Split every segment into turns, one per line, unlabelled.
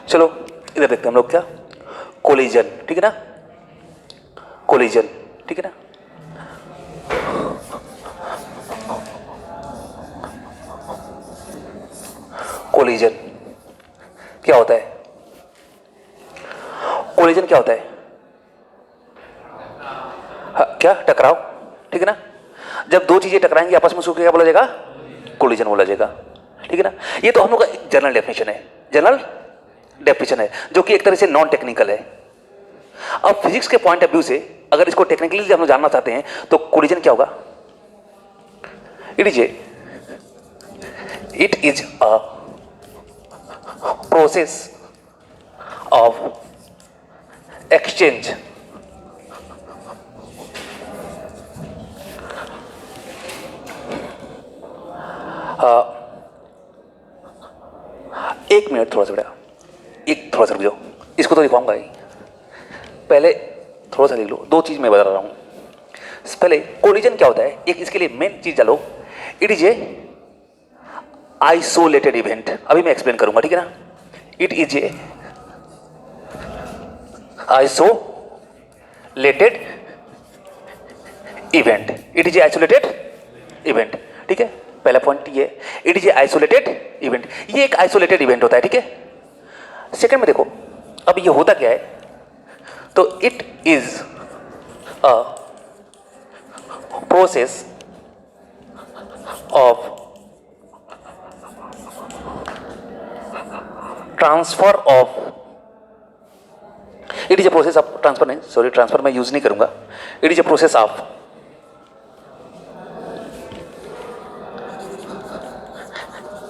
चलो इधर देखते हैं हम लोग क्या, कोलिजन, ठीक है ना, कोलिजन, ठीक है ना। कोलिजन क्या होता है? कोलिजन क्या होता है? क्या? टकराव, ठीक है ना। जब दो चीजें टकराएंगी आपस में, उसको क्या बोला जाएगा? कोलिजन बोला जाएगा, ठीक है ना। ये तो हम लोग का जनरल डेफिनेशन है, जनरल डेफिनेशन है, जो कि एक तरह से नॉन टेक्निकल है। अब फिजिक्स के पॉइंट ऑफ व्यू से अगर इसको टेक्निकली हम लोग जानना चाहते हैं तो कोलिजन क्या होगा? It is a process of exchange एक मिनट, थोड़ा सा बेटा, एक थोड़ा सा रुक जाओ, इसको तो लिखवाऊंगा ही, पहले थोड़ा सा लिख लो। दो चीज मैं बता रहा हूं। पहले कोलिजन क्या होता है, एक इसके लिए मेन चीज डालो, it is a isolated event. अभी मैं एक्सप्लेन करूंगा, ठीक है ना। It is a isolated event, it is a isolated event, ठीक है। पहला पॉइंट ये, it is a isolated event, ये एक आइसोलेटेड इवेंट होता है, ठीक है। सेकंड में देखो, अब ये होता क्या है, तो it is a process of transfer of, it is a process of transfer, नहीं सॉरी, ट्रांसफर मैं यूज नहीं करूंगा, it is a process of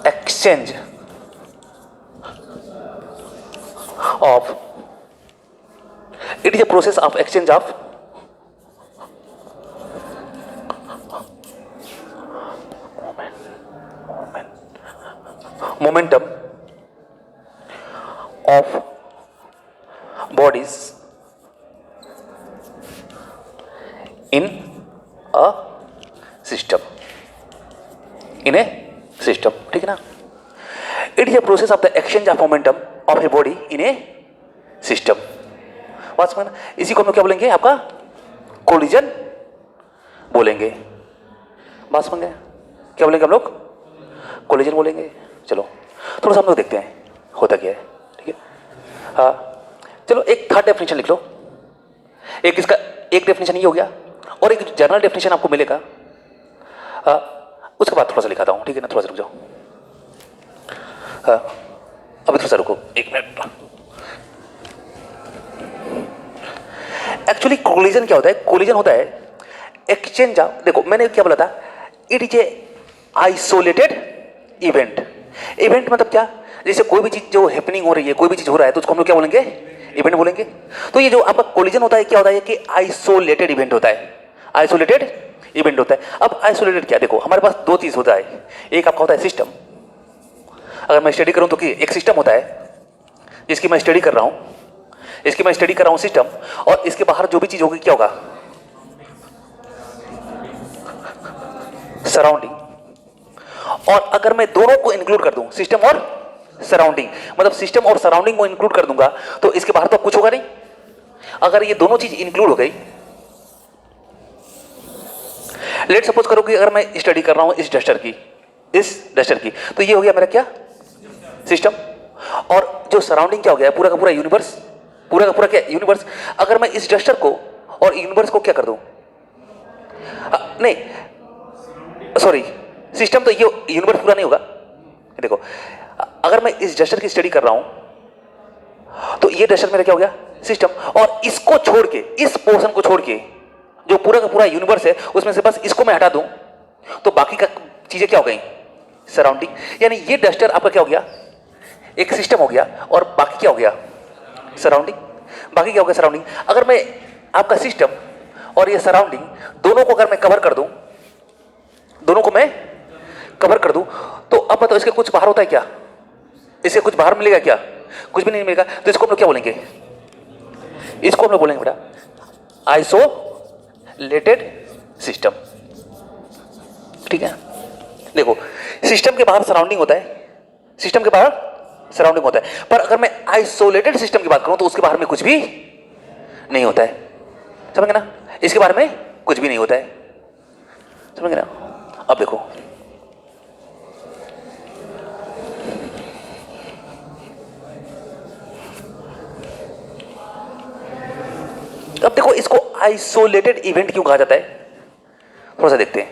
exchange of, it is a process of exchange of momentum of bodies in a system, in a system, ठीक है ना। It is a process of the exchange of momentum of a body in A system. बात समझना, इसी को हम लोग क्या बोलेंगे, आपका कोलिजन बोलेंगे। बात समझ गए? क्या बोलेंगे हम लोग? कोलिजन बोलेंगे। चलो थोड़ा सा हम लोग देखते हैं होता क्या है, ठीक है। हाँ चलो, एक थर्ड डेफिनेशन लिख लो। एक इसका एक डेफिनेशन ये हो गया, और एक जनरल डेफिनेशन आपको मिलेगा, उसके बाद थोड़ा सा लिखाता हूं, ठीक है ना। थोड़ा सा रुक जाओ, हाँ अभी थोड़ा सा रुको, एक मिनट। एक्चुअली कोलिजन क्या होता है? कोलिजन होता है एक्सचेंज ऑफ, देखो मैंने क्या बोला था, it is a isolated event. Event मतलब क्या? जैसे कोई भी चीज जो हैपनिंग हो रही है, कोई भी चीज हो रहा है, तो उसको हम लोग क्या बोलेंगे? इवेंट बोलेंगे। तो ये जो आपका कोलिजन होता है, क्या होता है कि आइसोलेटेड इवेंट होता है, आइसोलेटेड इवेंट होता है। अब आइसोलेटेड क्या, देखो हमारे पास दो चीज होता है, एक आपका होता है सिस्टम। अगर मैं स्टडी करूं तो कि एक सिस्टम होता है जिसकी मैं स्टडी कर रहा हूं, इसकी मैं स्टडी कर रहा हूं सिस्टम, और इसके बाहर जो भी चीज होगी क्या होगा? सराउंडिंग। और अगर मैं दोनों को इंक्लूड कर दूं, सिस्टम और सराउंडिंग, मतलब सिस्टम और सराउंडिंग को इंक्लूड कर दूंगा, तो इसके बाहर तो कुछ होगा नहीं। अगर ये दोनों चीज इंक्लूड हो गई, लेट सपोज करो कि अगर मैं स्टडी कर रहा हूं इस डस्टर की, तो ये हो गया मेरा क्या? सिस्टम। और जो सराउंडिंग क्या हो गया? पूरा का पूरा यूनिवर्स, पूरा का पूरा क्या? यूनिवर्स। अगर मैं इस डस्टर को और यूनिवर्स को क्या कर दूं, नहीं सॉरी, सिस्टम तो ये यूनिवर्स पूरा नहीं होगा। देखो अगर मैं इस डस्टर की स्टडी कर रहा हूं, तो ये डस्टर मेरा क्या हो गया? सिस्टम। और इसको छोड़ के, इस पोर्शन को छोड़ के, जो पूरा का पूरा यूनिवर्स है, उसमें से बस इसको मैं हटा दूं, तो बाकी का चीजें क्या हो गई? सराउंडिंग। यानी ये डस्टर आपका क्या हो गया? एक सिस्टम हो गया, और बाकी क्या हो गया? सराउंडिंग। बाकी क्या हो गया? सराउंडिंग। अगर मैं आपका सिस्टम और ये सराउंडिंग दोनों को अगर मैं कवर कर दूं, दोनों को मैं कवर कर दूं, तो अब बताओ इसके कुछ बाहर होता है क्या? इससे कुछ बाहर मिलेगा क्या? कुछ भी नहीं मिलेगा। तो इसको हम लोग क्या बोलेंगे? इसको हम लोग बोलेंगे बेटा आइसोलेटेड सिस्टम, ठीक है। देखो सिस्टम के बाहर सराउंडिंग होता है, सिस्टम के बाहर सराउंडिंग होता है। पर अगर मैं आइसोलेटेड सिस्टम की बात करूं तो उसके बाहर में कुछ भी नहीं होता है, समझ गए ना, इसके बारे में कुछ भी नहीं होता है, समझ गए ना। अब देखो इसको आइसोलेटेड इवेंट क्यों कहा जाता है, थोड़ा सा देखते हैं।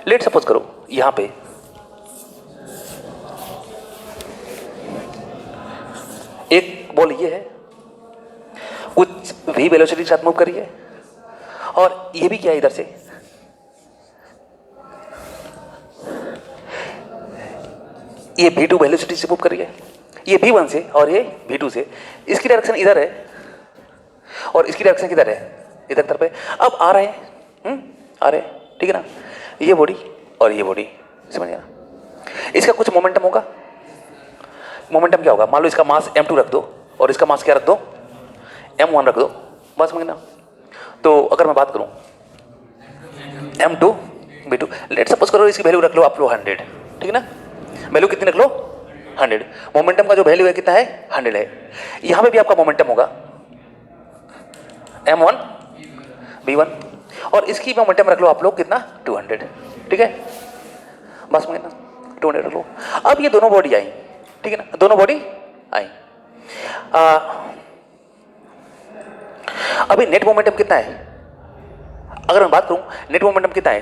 लेट सपोज करो यहां पे एक बॉल ये है, कुछ v वेलोसिटी के साथ मूव कर रही है, और ये भी क्या है इधर से, ये v2 वेलोसिटी से मूव कर रही है, ये v1 से और ये v2 से। इसकी डायरेक्शन इधर है और इसकी डायरेक्शन किधर है, इधर तरफ है। अब आ रहे हैं आ रहे हैं, ठीक है ना, ये बॉडी और ये बॉडी, समझ गया ना। इसका कुछ मोमेंटम होगा, मोमेंटम क्या होगा, मान लो इसका मास m2 रख दो और इसका मास क्या रख दो, m1 रख दो, बस समझ ना। तो अगर मैं बात करूं m2 v2, लेट सपोज करो इसकी वैल्यू रख लो आप लोग 100, ठीक है ना, वैल्यू कितनी रख लो 100, मोमेंटम का जो वैल्यू है कितना है 100 है। यहां पे भी आपका मोमेंटम होगा m1 v1 और इसकी मोमेंटम रख लो आप लोग कितना 200, ठीक है, बस समझ ना, 200 रख लो। अब ये दोनों बॉडी आई, ठीक है ना, दोनों बॉडी आई, अभी नेट मोमेंटम कितना है, अगर मैं बात करूं नेट मोमेंटम कितना है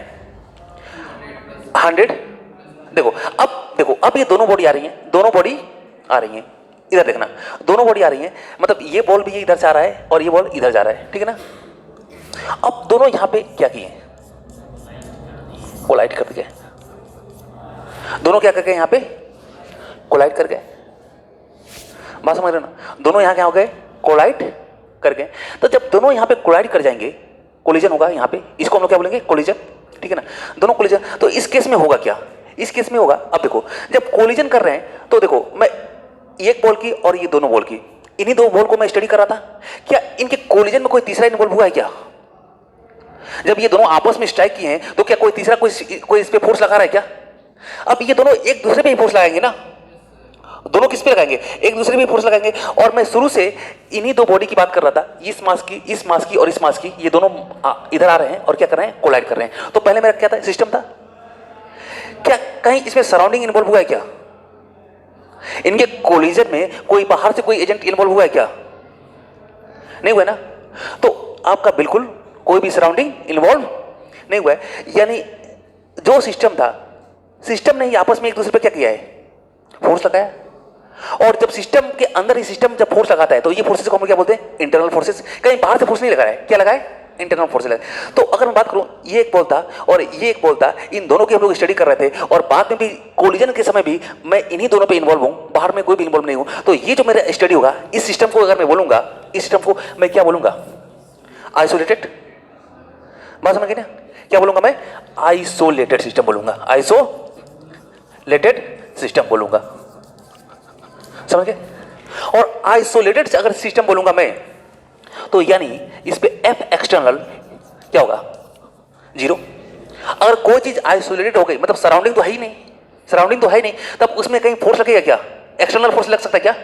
100। देखो अब ये दोनों बॉडी आ रही हैं, दोनों बॉडी आ रही हैं, इधर देखना, दोनों बॉडी आ रही हैं, मतलब ये बॉल भी इधर से आ रहा है और ये बॉल इधर जा रहा है, ठीक है ना। अब दोनों यहां पे क्या किए, कोलाइड कर गए, दोनों क्या कर गए यहां पे कोलाइड कर गए, बात समझ रहे हो ना, दोनों यहां क्या हो गए कोलाइड कर गए। तो जब दोनों यहां पे कोलाइड कर जाएंगे, कोलिजन होगा यहां पे, इसको हम लोग क्या बोलेंगे कोलिजन, ठीक है ना, दोनों कोलिजन। तो इस केस में होगा क्या, इस केस में होगा, अब देखो जब कोलिजन कर रहे हैं तो देखो मैं एक बॉल की और ये दोनों बॉल की, इन्हीं दो बॉल को मैं स्टडी कर रहा था, क्या इनके कोलिजन में कोई तीसरा इन्वॉल्व हुआ है क्या, जब ये दोनों आपस में स्ट्राइक किए हैं तो क्या कोई तीसरा कोई इस पे फोर्स लगा रहा है क्या। अब ये दोनों एक दूसरे पे ही फोर्स लगाएंगे ना, दोनों किस पे लगाएंगे, एक दूसरे पे फोर्स लगाएंगे। और मैं शुरू से इन्हीं दो बॉडी की बात कर रहा था, इस मास की और इस मास की, ये दोनों इधर आ रहे हैं और क्या कर रहे हैं कोलाइड कर रहे हैं। तो पहले मेरा क्या था सिस्टम था, क्या कहीं इसमें सराउंडिंग इन्वॉल्व हुआ है क्या, इनके कोलिजन में कोई बाहर से कोई एजेंट इन्वॉल्व हुआ है क्या, नहीं हुआ ना। तो आपका बिल्कुल कोई भी सराउंडिंग इन्वॉल्व नहीं हुआ है, यानी जो सिस्टम था, सिस्टम ने ही आपस में एक दूसरे पे क्या किया है फोर्स लगाया। और जब सिस्टम के अंदर ही सिस्टम जब फोर्स लगाता है तो ये फोर्सेस को हम क्या बोलते हैं इंटरनल फोर्सेस, कहीं बाहर से फोर्स नहीं लगा रहा है, क्या लगा है इंटरनल फोर्स लगा। तो अगर मैं बात करूं ये एक बॉल था और ये एक बॉल था, इन दोनों की हम लोग स्टडी कर रहे थे और बाद में भी कोलिजन के समय भी मैं इन्हीं दोनों पे इन्वॉल्व हूं, बाहर में कोई भी इन्वॉल्व नहीं हूं। तो ये जो मेरा स्टडी होगा, इस सिस्टम को अगर मैं बोलूंगा, इस सिस्टम को मैं क्या बोलूंगा आइसोलेटेड, बात समझ गए ना, क्या बोलूंगा मैं आइसोलेटेड सिस्टम बोलूंगा, आइसोलेटेड सिस्टम बोलूंगा, समझ गए। और आइसोलेटेड अगर सिस्टम बोलूंगा मैं तो यानी इस पे एफ एक्सटर्नल क्या होगा 0। अगर कोई चीज आइसोलेटेड हो गई मतलब सराउंडिंग तो है ही नहीं, सराउंडिंग तो है ही नहीं, तब उसमें कहीं फोर्स लगेगा क्या, एक्सटर्नल फोर्स लग सकता है क्या,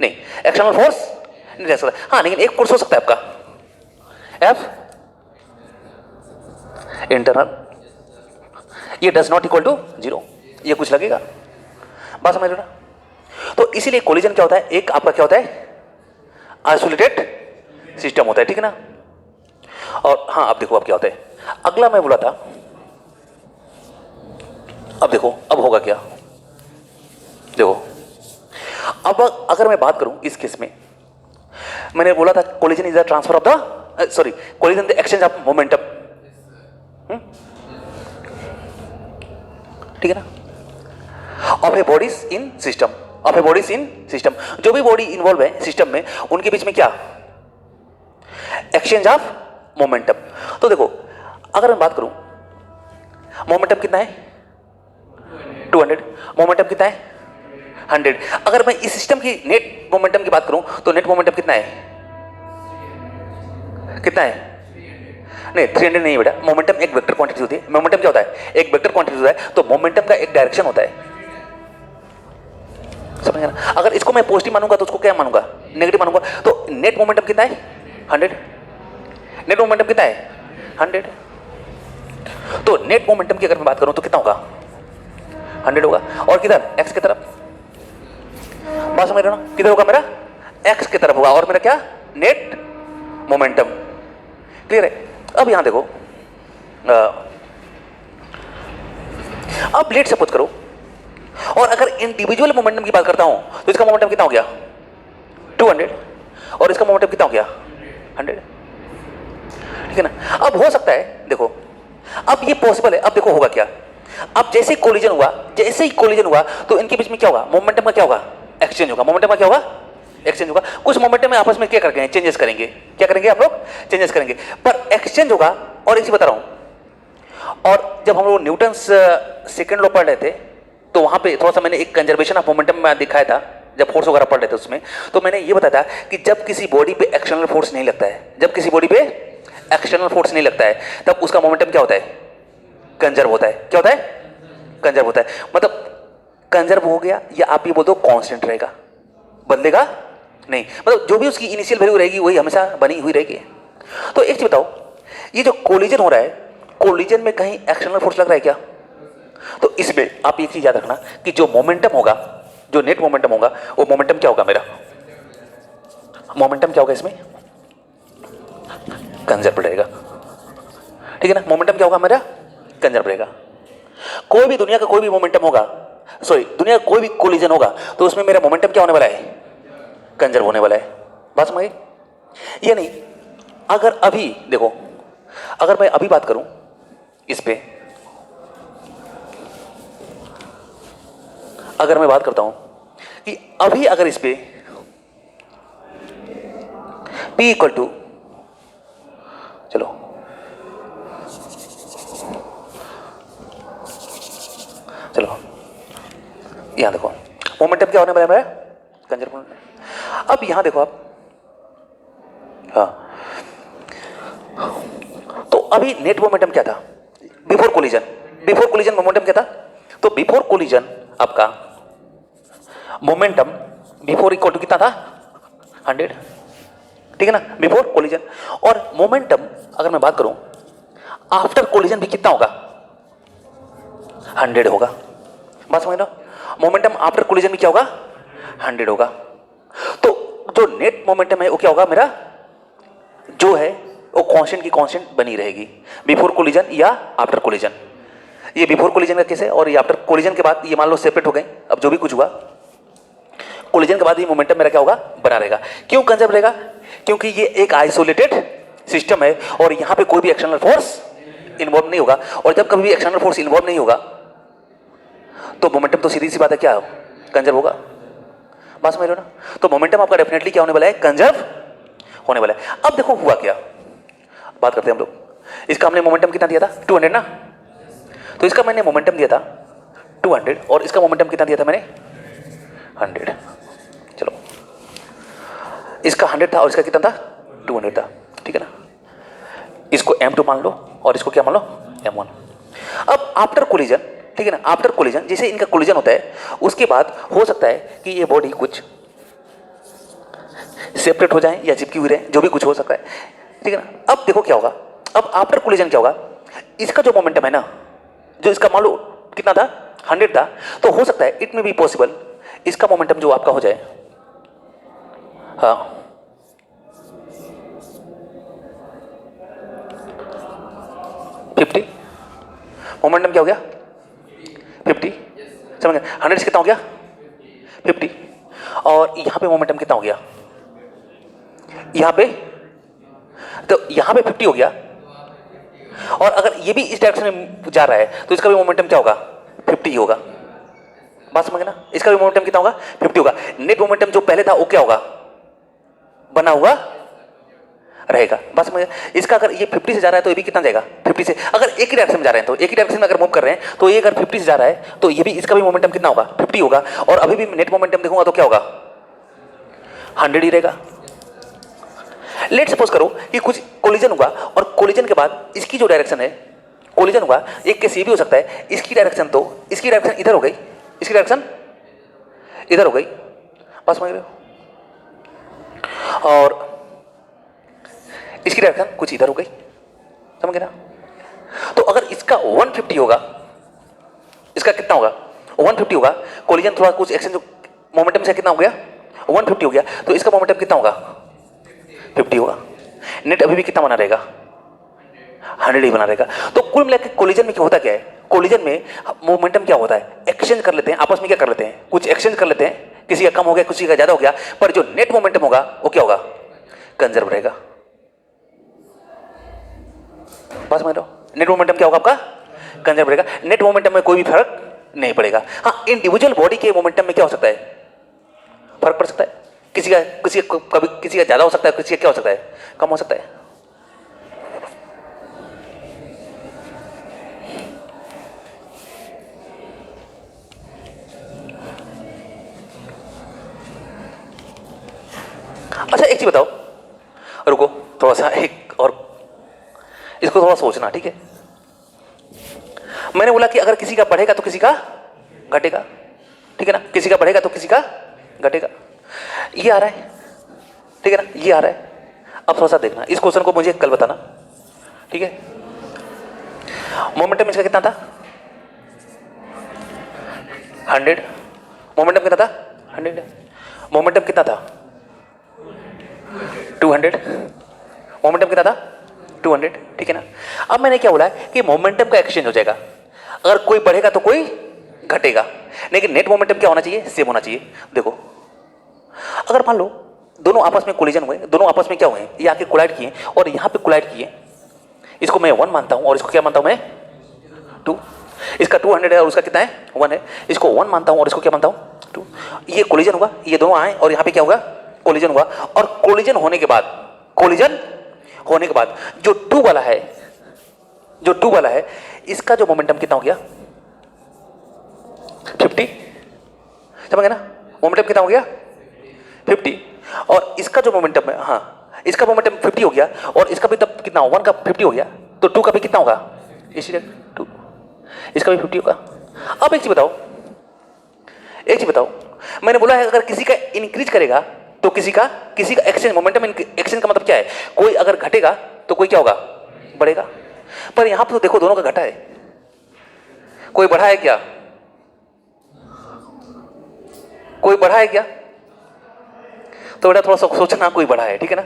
नहीं एक्सटर्नल फोर्स नहीं लग सकता। हाँ लेकिन एक फोर्स हो सकता है आपका एफ इंटरनल, ये डज नॉट इक्वल टू 0, ये कुछ लगेगा, बात समझ रहे हो ना। तो इसीलिए कोलिजन क्या होता है, एक आपका क्या होता है आइसोलेटेड सिस्टम होता है, ठीक है ना। और हाँ अब देखो अब क्या होता है, अगला मैं बोला था, अब देखो अब होगा क्या, देखो अब अगर मैं बात करूं इस केस में, मैंने बोला था collision is the transfer of the sorry collision the exchange of momentum, ठीक है ना, of A bodies in system, of A bodies in system, जो भी बॉडी इन्वॉल्व है सिस्टम में उनके बीच में क्या एक्सचेंज ऑफ मोमेंटम। तो देखो अगर मैं बात करूं मोमेंटम कितना है 200, मोमेंटम कितना है 100। अगर मैं इस सिस्टम की नेट मोमेंटम की बात करूं तो नेट मोमेंटम कितना है, कितना है, नहीं 300 नहीं बेटा, मोमेंटम एक वेक्टर क्वांटिटी होती है। मोमेंटम क्या होता है, एक वेक्टर क्वांटिटी होता है, तो मोमेंटम का एक डायरेक्शन होता है, समझ गया ना? अगर इसको मैं पॉजिटिव मानूंगा तो उसको क्या मानूंगा, नेगेटिव मानूंगा। तो नेट मोमेंटम कितना है 100, नेट मोमेंटम कितना है 100। तो नेट मोमेंटम की अगर मैं बात करूं तो कितना होगा 100 होगा। और किधर एक्स की तरफ, बात समझ रहे हो ना, किधर होगा मेरा एक्स की तरफ होगा और मेरा क्या नेट मोमेंटम। क्लियर है? अब यहां देखो, अब लेट सपोज करो, और अगर इंडिविजुअल मोमेंटम की बात करता हूं तो इसका मोमेंटम कितना हो गया 200 और इसका मोमेंटम कितना हो गया 100, ठीक है ना। अब हो सकता है, देखो अब ये पॉसिबल है। अब देखो होगा क्या, अब जैसे ही कोलिजन हुआ, जैसे ही कोलिजन हुआ तो इनके बीच में क्या होगा, मोमेंटम का क्या होगा, एक्सचेंज होगा। मोमेंटम का क्या होगा, एक्सचेंज होगा। कुछ मोमेंटम में आपस में क्या करेंगे, चेंजेस करेंगे। क्या करेंगे हम लोग, चेंजेस करेंगे, पर एक्सचेंज होगा। और एक चीज बता रहा हूं, और जब हम लोग न्यूटन सेकंड लॉ पढ़ रहे थे तो वहां पे थोड़ा सा मैंने एक कंजर्वेशन ऑफ मोमेंटम में दिखाया था, जब फोर्स वगैरह पढ़ रहे थे उसमें, तो मैंने ये बताया था कि जब किसी बॉडी पे एक्सटर्नल फोर्स नहीं लगता है, जब किसी बॉडी पे एक्सटर्नल फोर्स नहीं लगता है, तब उसका मोमेंटम क्या होता है, कंजर्व होता है। क्या होता है, कंजर्व होता है। मतलब कंजर्व हो गया, या आप ये बोल दो कांस्टेंट रहेगा, बदलेगा नहीं। मतलब जो भी उसकी इनिशियल वैल्यू रहेगी वही हमेशा बनी हुई रहेगी। तो एक चीज बताओ, ये जो कोलिजन हो रहा है, कोलिजन में कहीं एक्सटर्नल फोर्स लग रहा है क्या? तो इसमें आप एक चीज याद रखना कि जो मोमेंटम होगा, जो नेट मोमेंटम होगा, वो मोमेंटम क्या होगा, मेरा मोमेंटम क्या होगा, इसमें कंजर्व रहेगा। ठीक है ना, मोमेंटम क्या होगा मेरा, कंजर्व रहेगा। कोई भी दुनिया का कोई भी मोमेंटम होगा, सॉरी दुनिया का कोई भी कोलिजन होगा, तो उसमें मेरा मोमेंटम क्या होने वाला है, कंजर्व होने वाला है। बात समझ गए? ये नहीं, अगर अभी देखो, अगर मैं अभी बात करूं इस पे, अगर मैं बात करता हूं कि अभी अगर इस पे P इक्वल टू, चलो चलो यहां देखो मोमेंटम क्या होने वाला है, कंजर्व होने वाला है। अब यहां देखो आप, हाँ, तो अभी नेट मोमेंटम क्या था before collision, before collision momentum क्या था? तो बिफोर कोलिजन आपका मोमेंटम बिफोर इक्वल टू कितना था 100, ठीक है ना, बिफोर कोलिजन। और मोमेंटम अगर मैं बात करूं आफ्टर कोलिजन भी कितना होगा, 100 होगा। बात समझ लो, मोमेंटम आफ्टर कोलिजन भी क्या होगा, 100 होगा। तो जो नेट मोमेंटम है वो क्या होगा मेरा, जो है वो कांस्टेंट की कांस्टेंट बनी रहेगी, बिफोर कोलिजन या आफ्टर कोलिजन। ये बिफोर कोलिजन का केस है, और ये आफ्टर कोलिजन के बाद ये मान लो सेपरेट हो गए। अब जो भी कुछ हुआ कोलिजन के बाद ये मोमेंटम मेरा क्या होगा, बना रहेगा। क्यों कंजर्व रहेगा? क्योंकि ये एक आइसोलेटेड सिस्टम है और यहां पे कोई भी एक्सटर्नल फोर्स इन्वॉल्व नहीं होगा। और जब कभी भी एक्सटर्नल फोर्स इन्वॉल्व नहीं होगा तो मोमेंटम तो सीधी सी बात है क्या कंजर्व होगा। बात समझ रहे हो ना? तो मोमेंटम आपका डेफिनेटली क्या होने वाला है, कंजर्व होने वाला है। अब देखो हुआ क्या, बात करते हैं हम लोग। इसका हमने मोमेंटम कितना दिया था 200 ना, तो इसका मैंने मोमेंटम दिया था 200 और इसका मोमेंटम कितना दिया था मैंने 100। चलो इसका 100 था और इसका कितना था 200 था, ठीक है ना। इसको M2 मान लो और इसको क्या मान लो M1। अब आफ्टर कोलिजन, ठीक है ना, आफ्टर कोलिजन जैसे इनका कोलिजन होता है उसके बाद हो सकता है कि ये बॉडी कुछ सेपरेट हो जाए या चिपकी हुई रहे, जो भी कुछ हो सकता है, ठीक है ना। अब देखो क्या होगा, अब आफ्टर कोलिजन क्या होगा, इसका जो मोमेंटम है ना, जो इसका मान लो कितना था 100 था, तो हो सकता है इट में बी पॉसिबल इसका मोमेंटम जो आपका हो जाए, हाँ 50, मोमेंटम क्या हो गया 50, समझ गए। 100 से कितना हो गया 50, और यहां पे मोमेंटम कितना हो गया, यहां पे, तो यहां पे 50 हो गया। और अगर ये भी इस डायरेक्शन में जा रहा है तो इसका भी मोमेंटम क्या होगा 50 ही होगा। बात समझ ना, इसका भी मोमेंटम कितना होगा 50 होगा। नेट मोमेंटम जो पहले था वो क्या होगा, बना हुआ रहेगा। बस में इसका अगर ये 50 से जा रहा है तो ये भी कितना जाएगा 50 से। अगर एक ही डायरेक्शन में जा रहे हैं तो एक ही डायरेक्शन में अगर मूव कर रहे हैं तो ये अगर 50 से जा रहा है तो ये भी, इसका भी मोमेंटम कितना होगा 50 होगा। और अभी भी नेट मोमेंटम देखूंगा तो क्या होगा 100 ही रहेगा। लेट सपोज करो कि कुछ कोलिजन हुआ और कोलिजन के बाद इसकी जो डायरेक्शन है, कोलिजन हुआ एक केस ये भी हो सकता है इसकी डायरेक्शन, तो इसकी डायरेक्शन इधर हो गई, इसकी डायरेक्शन इधर हो गई, बस समझ रहे हो, और इसकी डायरेक्शन कुछ इधर हो गई, समझ गए ना। तो अगर इसका 150 होगा, इसका कितना होगा 150 होगा, कोलिजन थोड़ा कुछ एक्सचेंज मोमेंटम से कितना हो गया 150 हो गया, तो इसका मोमेंटम कितना होगा 50 होगा। नेट अभी भी कितना बना रहेगा 100 ही बना रहेगा। तो कुल मिलाकर कोलिजन में क्या होता क्या है, कोलिजन में मोमेंटम क्या होता है, एक्सचेंज कर लेते हैं आपस में, क्या कर लेते हैं कुछ एक्सचेंज कर लेते हैं, किसी का कम हो गया किसी का ज्यादा हो गया, पर जो नेट मोमेंटम होगा वो क्या होगा कंजर्व रहेगा। बस समझ लो, नेट मोमेंटम क्या होगा आपका कंजर्व रहेगा, नेट मोमेंटम में कोई भी फर्क नहीं पड़ेगा। हाँ, इंडिविजुअल बॉडी के मोमेंटम में क्या हो सकता है फर्क पड़ सकता है, किसी का कभी किसी का ज्यादा हो सकता है, किसी का क्या हो सकता है कम हो सकता है। अच्छा एक चीज बताओ, रुको थोड़ा सा, एक और इसको थोड़ा सोचना, ठीक है। मैंने बोला कि अगर किसी का बढ़ेगा तो किसी का घटेगा, ठीक है ना, किसी का बढ़ेगा तो किसी का घटेगा, ये आ रहा है, ठीक है ना, ये आ रहा है। अब थोड़ा सा देखना इस क्वेश्चन को, मुझे कल बताना, ठीक है। मोमेंटम इसका कितना था 100, मोमेंटम कितना था 100, मोमेंटम कितना था 200, मोमेंटम कितना था 200, ठीक है ना। अब मैंने क्या बोला है कि मोमेंटम का एक्सचेंज हो जाएगा, अगर कोई बढ़ेगा तो कोई घटेगा, लेकिन नेट मोमेंटम क्या होना चाहिए सेम होना चाहिए। देखो अगर मान लो दोनों आपस में कोलिजन हुए, दोनों आपस में क्या हुए, ये आके कोलाइड किए और यहाँ पे कोलाइड किए, इसको मैं 1 मानता हूँ और इसको क्या मानता हूँ मैं 2, इसका 200 है और उसका कितना है 1 है, इसको 1 मानता हूँ और इसको क्या मानता हूँ 2। ये कोलिजन हुआ, ये दोनों आए और यहाँ पे क्या होगा कोलिजन हुआ, और कोलिजन होने के बाद जो 2 वाला है, जो 2 वाला है इसका जो मोमेंटम कितना हो गया 50, समझ गए ना, मोमेंटम कितना हो गया 50, और इसका जो मोमेंटम है, हाँ इसका मोमेंटम 50 हो गया और इसका भी तब कितना 1 का 50 हो गया, तो 2 का भी कितना होगा इसीलिए 2, इसका भी 50 होगा। अब एक चीज बताओ, मैंने बोला है अगर किसी का इंक्रीज करेगा तो किसी का एक्सचेंज, मोमेंटम एक्सचेंज का मतलब क्या है, कोई अगर घटेगा तो कोई क्या होगा बढ़ेगा, पर यहां पर तो देखो दोनों का घटा है, कोई बढ़ा है क्या, कोई बढ़ा है क्या, तो बेटा थोड़ा सा सोचना, कोई बढ़ा है, ठीक है ना।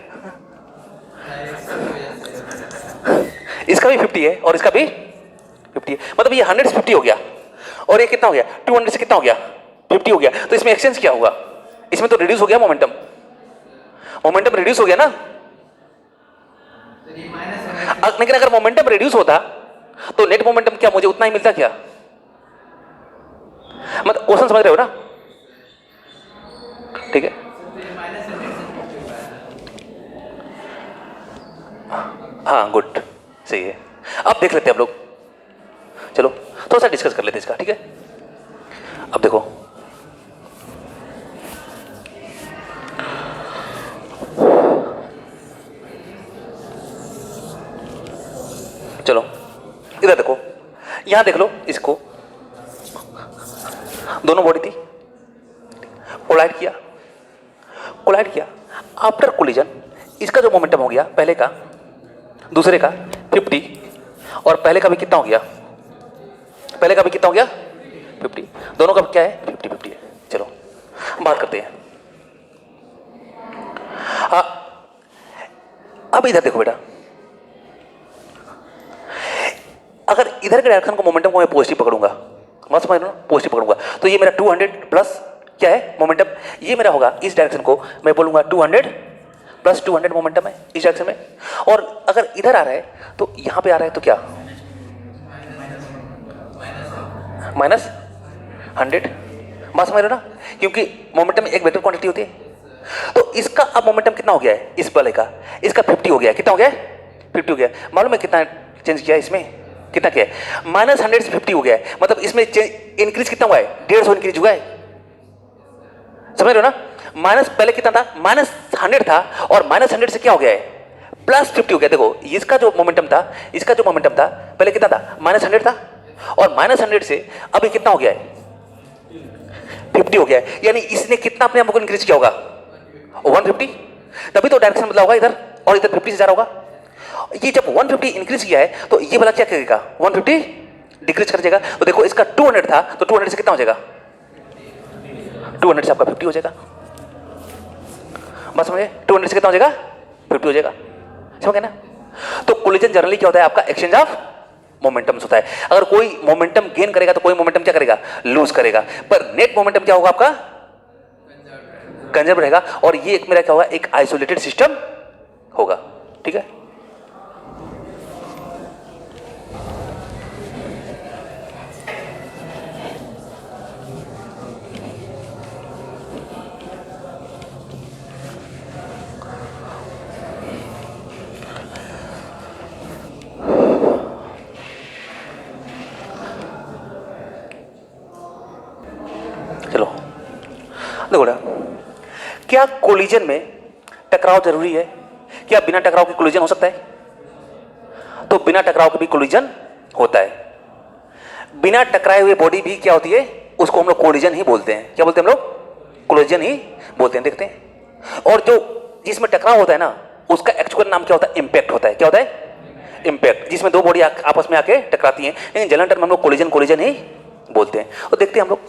इसका भी 50 है और इसका भी 50 है, मतलब ये 100 से 50 हो गया और ये कितना हो गया 200 से कितना हो गया 50 हो गया, तो इसमें एक्सचेंज क्या हुआ, इसमें तो रिड्यूस हो गया मोमेंटम रिड्यूस हो गया ना। लेकिन अगर मोमेंटम रिड्यूस होता तो नेट मोमेंटम क्या मुझे उतना ही मिलता क्या, मतलब क्वेश्चन समझ रहे हो ना, ठीक है। हाँ गुड, सही है। अब देख लेते हैं हम लोग, चलो थोड़ा सा डिस्कस कर लेते हैं इसका, ठीक है। अब देखो चलो इधर देखो, यहां देख लो इसको, दोनों बॉडी थी, कोलाइड किया, आफ्टर कोलिजन इसका जो मोमेंटम हो गया पहले का दूसरे का 50, और पहले का भी कितना हो गया 50, दोनों का क्या है 50-50 है। चलो बात करते हैं। अब इधर देखो बेटा, अगर इधर के डायरेक्शन को मोमेंटम को मैं पॉजिटिव पकड़ूंगा, मत समझ लो ना, पॉजिटिव पकड़ूंगा, तो ये मेरा 200 प्लस क्या है मोमेंटम, ये मेरा होगा इस डायरेक्शन को मैं बोलूंगा 200 प्लस 200 मोमेंटम है इस डायरेक्शन में, और अगर इधर आ रहा है तो यहां पे आ रहा है तो क्या -100, बात समझ रहे हो ना, क्योंकि मोमेंटम एक वेक्टर क्वांटिटी होती है। तो इसका अब मोमेंटम कितना हो गया है इस वाले का, इसका 50 हो गया है, कितना हो गया है 50 हो गया, मालूम है कितना चेंज किया है इसमें, कितना किया है -100 से 50 हो गया है, मतलब इसमें इंक्रीज कितना हुआ है 150 इंक्रीज हुआ है, समझ रहे हो ना। माइनस पहले कितना था -100 था और -100 से क्या हो गया है +50 हो गया। देखो इसका जो मोमेंटम था पहले कितना था -100 था, और -100 से अभी कितना हो गया है 50 हो गया है, यानी इसने कितना अपने आप को इंक्रीज किया होगा 150, तभी तो डायरेक्शन बदला होगा इधर, और इधर 50 से जा रहा होगा। ये जब 150 इंक्रीज किया है तो ये वाला क्या करेगा 150 डिक्रीज कर जाएगा। तो देखो इसका 200 था तो 200 से कितना हो जाएगा 200 से आपका 50 हो जाएगा। बस समझे 200 से कितना हो जाएगा 50 हो जाएगा, समझ गए ना। तो कोलिजन जनरली क्या होता है आपका एक्सचेंज ऑफ मोमेंटम्स होता है। अगर कोई मोमेंटम गेन करेगा तो कोई मोमेंटम क्या करेगा लूज करेगा, पर नेट मोमेंटम क्या होगा आपका कंजर्व रहेगा। और ये एक मेरा क्या होगा एक आइसोलेटेड सिस्टम होगा, ठीक है। चलो देखो ना, क्या कोलिजन में टकराव जरूरी है? क्या बिना टकराव के कोलिजन हो सकता है? तो बिना टकराव के भी कोलिजन होता है। बिना टकराए हुए बॉडी भी क्या होती है उसको हम लोग कोलिजन ही बोलते हैं। क्या बोलते हैं हम लोग कोलिजन ही बोलते हैं, देखते हैं। और जो जिसमें टकराव होता है ना उसका एक्चुअल नाम क्या होता है इम्पैक्ट होता है। क्या होता है इम्पैक्ट, जिसमें दो बॉडी आपस में आके टकराती हैं, लेकिन जनरल टर्म हम लोग कोलिजन ही बोलते हैं। और देखते हैं हम लोग,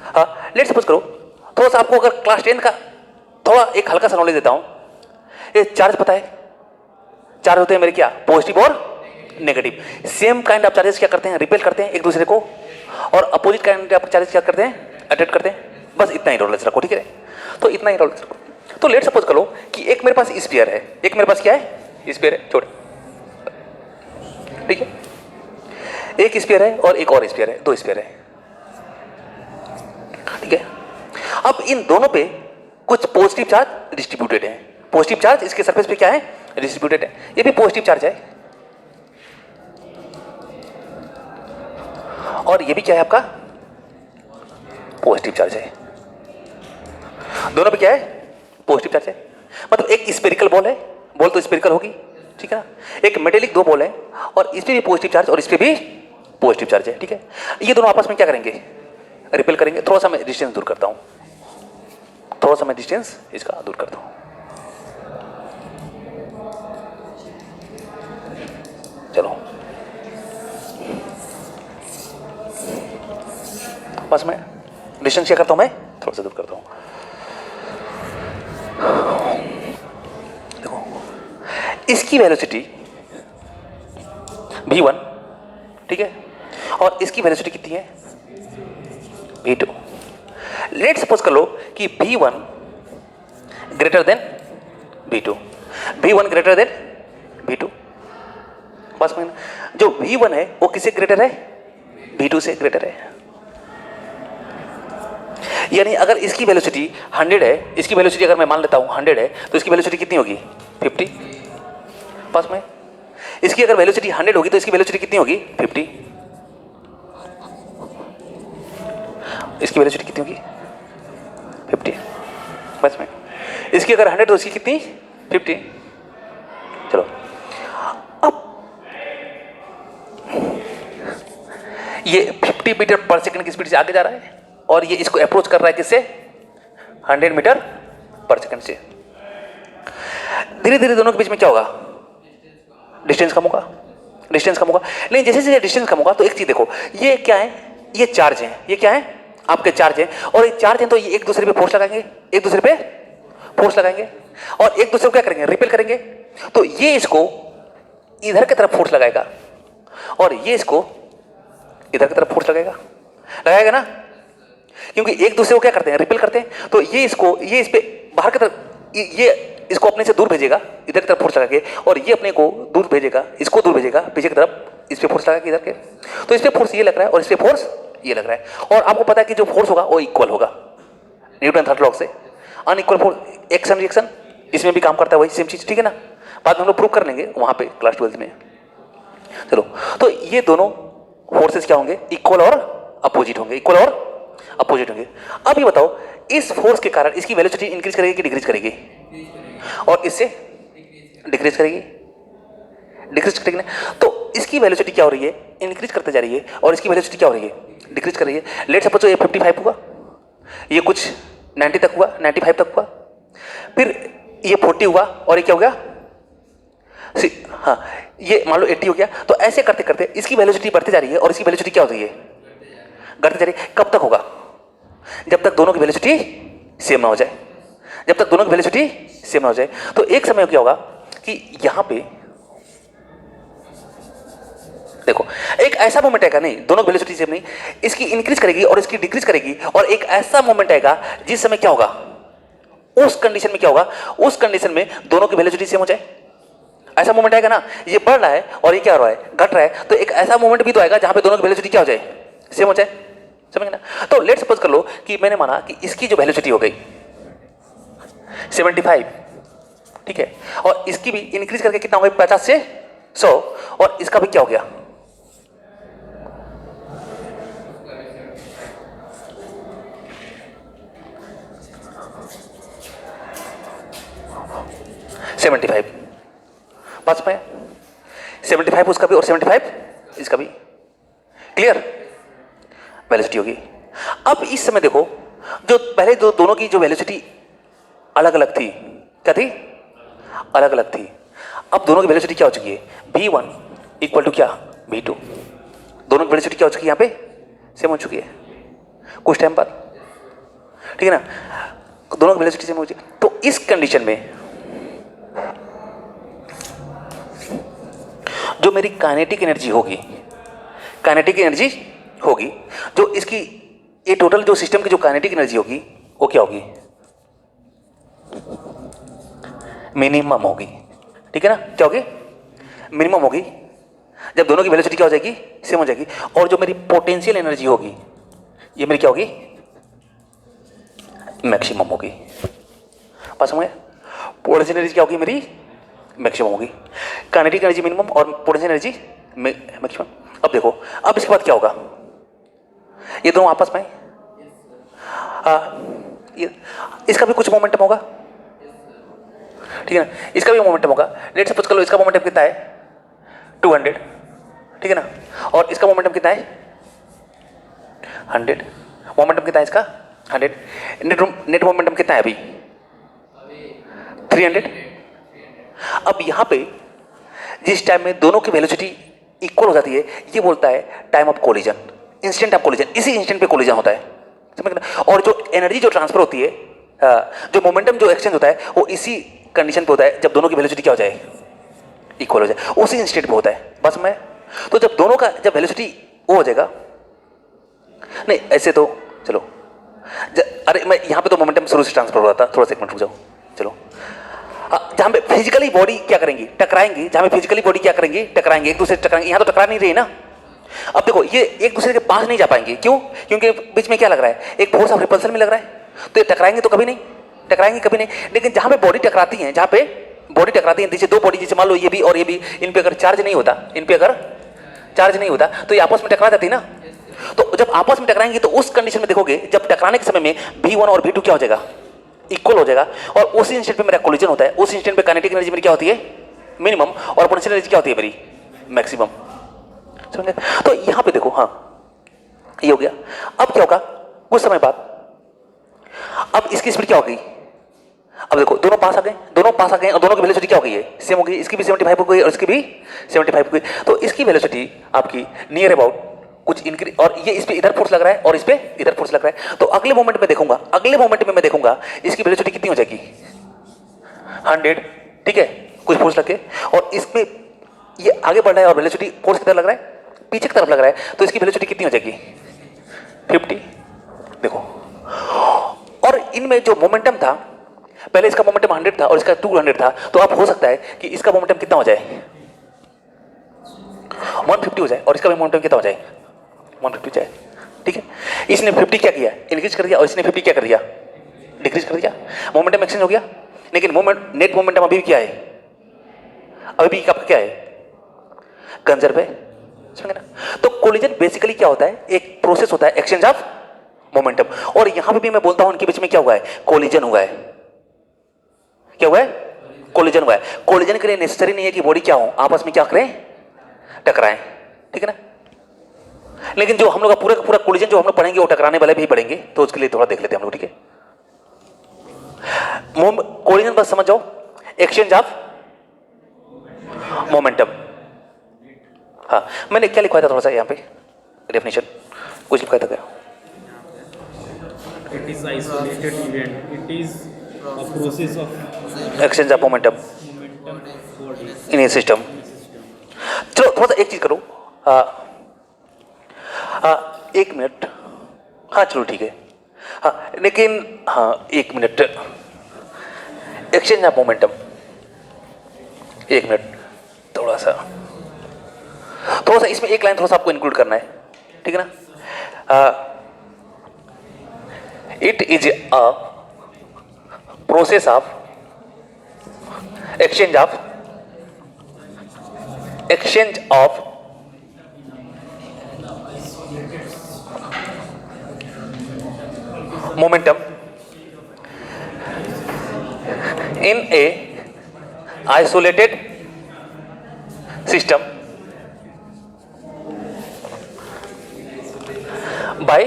हाँ लेट सपोज करो थोड़ा सा आपको अगर क्लास 10 का थोड़ा एक हल्का सा नॉलेज देता हूं। ये चार्ज पता है, चार्ज होते हैं मेरे क्या पॉजिटिव और negative. Same kind of charges क्या करते हैं रिपेल करते हैं एक दूसरे को, और अपोजिट काइंड ऑफ चार्जेस क्या करते हैं अट्रैक्ट करते हैं। बस इतना ही नॉलेज रखो, ठीक है। तो इतना ही नॉलेज रखो। तो लेट सपोज करो कि एक मेरे पास स्फीयर है, एक मेरे पास क्या है स्फीयर है छोटे, ठीक है। एक स्फीयर है और एक और स्फीयर है, दो स्फीयर है, ठीक है। अब इन दोनों पे कुछ पॉजिटिव चार्ज डिस्ट्रीब्यूटेड है। पॉजिटिव चार्ज इसके सरफेस पे क्या है डिस्ट्रीब्यूटेड है, ये भी पॉजिटिव चार्ज है और ये भी क्या है आपका पॉजिटिव चार्ज है। दोनों पे क्या है पॉजिटिव चार्ज है। मतलब एक स्फेरिकल बॉल है, बॉल तो स्फेरिकल होगी, ठीक है ना। एक मेटेलिक दो बॉल है और इस पे भी पॉजिटिव चार्ज और इस पे भी पॉजिटिव चार्ज है, ठीक है। ये दोनों आपस में क्या करेंगे रिपेल करेंगे। थोड़ा सा मैं डिस्टेंस दूर करता हूं, थोड़ा सा मैं डिस्टेंस इसका दूर करता हूं। चलो बस मैं डिस्टेंस क्या करता हूं, मैं थोड़ा सा दूर करता हूं। देखो इसकी वेलोसिटी v1, ठीक है, और इसकी वेलोसिटी कितनी है v2। लेट सपोज कर लो कि v1 greater than v2, v1 greater than v2। बस में जो v1 है वो किससे ग्रेटर है v2 से ग्रेटर है। यानी अगर इसकी वेलोसिटी 100 है, इसकी वेलोसिटी अगर मैं मान लेता हूं 100 है, तो इसकी वेलोसिटी कितनी होगी 50। पास में इसकी अगर वेलोसिटी 100 होगी तो इसकी वेलोसिटी कितनी होगी 50। इसकी वेलोसिटी कितनी होगी 50। बस में इसकी अगर 100 तो इसकी कितनी 50। चलो अब ये 50 मीटर पर सेकंड की स्पीड से आगे जा रहा है और ये इसको अप्रोच कर रहा है किससे 100 मीटर पर सेकंड से। धीरे धीरे दोनों के बीच में क्या होगा डिस्टेंस कम होगा, डिस्टेंस कम होगा। लेकिन जैसे जैसे डिस्टेंस कम होगा तो एक चीज देखो, ये क्या है ये चार्ज है, ये क्या है आपके चार्ज है, और ये चार्ज है तो ये एक दूसरे पे फोर्स लगाएंगे, एक दूसरे पे फोर्स लगाएंगे और एक दूसरे को क्या करेंगे रिपेल करेंगे। तो ये इसको इधर की तरफ फोर्स लगाएगा और ये इसको इधर की तरफ फोर्स लगाएगा ना, क्योंकि एक दूसरे को क्या करते हैं रिपेल करते हैं। तो ये इसको ये इस पे बाहर की तरफ ये इसको अपने से दूर भेजेगा इधर की तरफ फोर्स लगा के, और ये अपने को दूर भेजेगा, इसको दूर भेजेगा पीछे की तरफ, इस पे फोर्स लगा के इधर के। तो इस पे फोर्स ये लग रहा है और इस पे फोर्स ये लग रहा है, और आपको पता है कि जो फोर्स होगा वो इक्वल होगा न्यूटन थर्ड लॉ से। अनइक्वल फोर्स एक्शन रिएक्शन इसमें भी काम करता है वही सेम चीज, ठीक है ना। बाद में हम लोग प्रूव कर लेंगे वहां पे क्लास 12 में। चलो तो ये दोनों फोर्सेस क्या होंगे इक्वल और अपोजिट होंगे, इक्वल और अपोजिट होंगे। अब ये बताओ इस फोर्स के कारण इसकी वेलोसिटी इंक्रीज करेगी कि डिक्रीज करेगी, और इससे डिक्रीज करेगी, डिक्रीज करेगी ना। तो इसकी वेलोसिटी क्या हो रही है इंक्रीज करते जा रही है और इसकी वेलोसिटी क्या हो रही है डिक्रीज कर रही है। लेट सपोज ये 55 होगा, ये कुछ 90 तक हुआ, 95 तक हुआ, फिर ये 40 हुआ और ये क्या हो गया, हाँ ये मान लो 80 हो गया। तो ऐसे करते करते इसकी वेलोसिटी बढ़ती जा रही है और इसकी वेलोसिटी क्या हो रही है, घटती जा रही है। कब तक होगा, जब तक दोनों की वेलोसिटी सेम ना हो जाए, जब तक दोनों की वेलोसिटी सेम ना हो जाए। तो एक समय क्या होगा कि यहां पे देखो एक ऐसा मोमेंट आएगा, नहीं दोनों की वेलोसिटी सेम नहीं, इसकी इंक्रीज करेगी और इसकी डिक्रीज करेगी, और एक ऐसा मोमेंट आएगा जिस समय क्या होगा, उस कंडीशन में क्या होगा, उस कंडीशन में दोनों की वेलोसिटी सेम हो जाए। ऐसा मोमेंट आएगा ना, ये बढ़ रहा है और ये क्या हो रहा है, घट रहा है, तो एक ऐसा मोमेंट भी तो आएगा जहां पे दोनों की वेलोसिटी क्या हो जाए, सेम हो जाए। समझ ना। तो लेट सपोज कर लो कि मैंने माना कि इसकी जो वेलोसिटी हो गई 75, ठीक है, और इसकी भी इंक्रीज करके कितना हो गया, 50 से 100, और इसका भी क्या हो गया, सेवेंटी फाइव, पास में 75 उसका भी और 75 इसका भी, क्लियर, वेलोसिटी होगी। अब इस समय देखो जो पहले जो दोनों की जो वेलोसिटी अलग अलग थी, क्या थी, अलग अलग थी, अब दोनों की वेलोसिटी क्या हो चुकी है, v1 इक्वल टू क्या, v2, दोनों की वेलोसिटी क्या हो चुकी है, यहां पे सेम हो चुकी है कुछ टाइम बाद, ठीक है ना, दोनों की वेलोसिटी सेम हो चुकी है। तो इस कंडीशन में जो मेरी काइनेटिक एनर्जी होगी, काइनेटिक एनर्जी होगी जो इसकी, ये टोटल जो सिस्टम की जो काइनेटिक एनर्जी होगी वो क्या होगी, मिनिमम होगी, ठीक है ना, क्या होगी, मिनिमम होगी, जब दोनों की वेलोसिटी क्या हो जाएगी, सेम हो जाएगी। और जो मेरी पोटेंशियल एनर्जी होगी ये मेरी क्या होगी, मैक्सिमम होगी। पास समझ, पोटेंशियल एनर्जी क्या होगी मेरी, मैक्सिमम होगी, काइनेटिक एनर्जी मिनिमम और पोटेंशियल एनर्जी मैक्सिमम। अब देखो अब इसके बाद क्या होगा, ये दोनों आपस में, इसका भी कुछ मोमेंटम होगा, ठीक है ना, इसका भी मोमेंटम होगा। लेट सपोज कर लो इसका मोमेंटम कितना है 200, ठीक है ना, और इसका मोमेंटम कितना है 100, मोमेंटम कितना है इसका 100, नेट मोमेंटम कितना है अभी 300। अब यहां पे जिस टाइम में दोनों की वेलोसिटी इक्वल हो जाती है, ये बोलता है time of collision, instant of collision, इसी इंस्टेंट पे कोलिजन होता है, समझ गए। और जो एनर्जी जो ट्रांसफर होती है, जो मोमेंटम जो एक्सचेंज होता है वो इसी कंडीशन पे होता है जब दोनों की वेलोसिटी क्या हो जाए, इक्वल हो जाए, उसी इंस्टेंट पे होता है। बस मैं तो जब दोनों का जब वेलोसिटी वो हो जाएगा, नहीं ऐसे तो चलो, अरे मैं यहां पे तो मोमेंटम शुरू से ट्रांसफर हो रहा था, थोड़ा सा एक मिनट रुक जाओ, चलो जहां पे फिजिकली बॉडी क्या करेंगी, टकराएंगी, जहां पे फिजिकली बॉडी क्या करेंगी, टकराएंगे, एक दूसरे से टकराएंगे, यहां तो टकरा नहीं रही ना। अब देखो ये एक दूसरे के पास नहीं जा पाएंगे, क्यों, क्योंकि बीच में क्या लग रहा है, एक फोर्स ऑफ रिपल्सन में लग रहा है, तो ये टकराएंगे तो कभी नहीं, टकराएंगे कभी नहीं। लेकिन जहां पे बॉडी टकराती है, जहां पे बॉडी टकराती है, जैसे दो बॉडी, जैसे मान लो ये भी और ये भी, इन पे अगर चार्ज नहीं होता, इन पे अगर चार्ज नहीं होता तो ये आपस में टकरा जाती ना। तो जब आपस में टकराएंगे तो उस कंडीशन में देखोगे जब टकराने के समय में v1 और v2 क्या हो जाएगा, इक्वल हो जाएगा, और उसी इंस्टेंट पे मेरा कोलिजन होता है, उस इंस्टेंट पे काइनेटिक एनर्जी मेरी क्या होती है, मिनिमम, और पोटेंशियल एनर्जी क्या होती है मेरी, मैक्सिमम, समझ गए। तो यहां पे देखो, हाँ ये हो गया। अब क्या होगा कुछ समय बाद, अब इसकी स्पीड क्या हो गई, अब देखो दोनों पास आ गए, दोनों पास आ गए और दोनों की वेलोसिटी क्या हो गई है, सेम हो गई, इसकी भी 75 हो गई और इसकी भी 75 हो गई। तो इसकी वेलोसिटी आपकी नियर अबाउट कुछ इंक्रीज, और ये इस पे इधर फोर्स लग रहा है और इस पे इधर फोर्स लग रहा है, तो अगले मोमेंट में देखूंगा, अगले मोमेंट में मैं देखूंगा इसकी वेलोसिटी कितनी हो जाएगी 100, ठीक है, कुछ फोर्स लग के, और इसमें ये आगे बढ़ रहा है और वेलोसिटी फोर्स किधर लग रहा है, पीछे की तरफ लग रहा है, तो इसकी वेलोसिटी कितनी हो जाएगी 50। देखो, और इनमें जो मोमेंटम था, पहले इसका मोमेंटम 100 था और इसका 200 था, तो अब हो सकता है कि इसका मोमेंटम कितना हो जाए 150 हो जाए और इसका भी मोमेंटम कितना हो जाए 150 जाए, ठीक है। इसने 50 क्या किया, इंक्रीज कर दिया, और इसने 50 क्या कर दिया, डिक्रीज कर दिया, मोमेंटम एक्सचेंज हो गया। लेकिन मोमेंट नेट मोमेंटम अभी भी क्या है, अभी भी आपका क्या है, कंजर्व है, समझे ना। तो कोलिजन बेसिकली क्या होता है, एक प्रोसेस होता है एक्सचेंज ऑफ मोमेंटम, और यहां पे भी मैं बोलता हूं उनके बीच में क्या हुआ है, कोलिजन हुआ है, क्या हुआ है, कोलिजन हुआ है। कोलिजन के लिए नेसेसरी नहीं है कि बॉडी क्या हो, आपस में क्या करें, टकराएं, ठीक है ना। लेकिन जो हम लोग का पूरा कोलिजन जो हम लोग पढ़ेंगे वो टकराने वाले भी पढ़ेंगे, तो उसके लिए थोड़ा देख लेते हैं हम लोग, ठीक है। कोलिजन बस समझ जाओ, एक्सचेंज ऑफ मोमेंटम। हाँ, मैंने क्या लिखवाया था थोड़ा सा यहाँ पे डेफिनेशन कुछ लिखवाया था क्या?
It is isolated event. It is a process of
exchange of momentum
momentum body
in A system. चलो थोड़ा सा एक चीज करो, एक मिनट, हाँ चलो ठीक है, हाँ लेकिन हाँ एक मिनट, एक्सचेंज ऑफ मोमेंटम, एक मिनट, थोड़ा सा इसमें एक लाइन थोड़ा सा आपको इंक्लूड करना है, ठीक है ना। It is a process of exchange of momentum in a isolated system by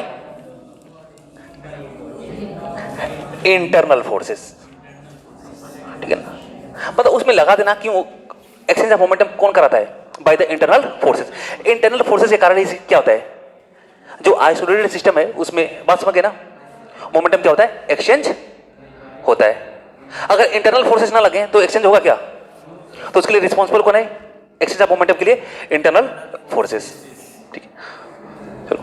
internal forces, ठीक है ना। मतलब उसमें लगा देना क्यों एक्सचेंज ऑफ मोमेंटम कौन कराता है? By the internal forces. Internal forces के कारण क्या होता है, जो आइसोलेटेड सिस्टम है उसमें, बात समझ गए ना, मोमेंटम क्या होता है? एक्सचेंज होता है। अगर इंटरनल फोर्सेस ना लगे तो एक्सचेंज होगा क्या? तो उसके लिए रिस्पॉन्सिबल कौन है एक्सचेंज ऑफ मोमेंटम के लिए? इंटरनल फोर्सेस, ठीक है। चलो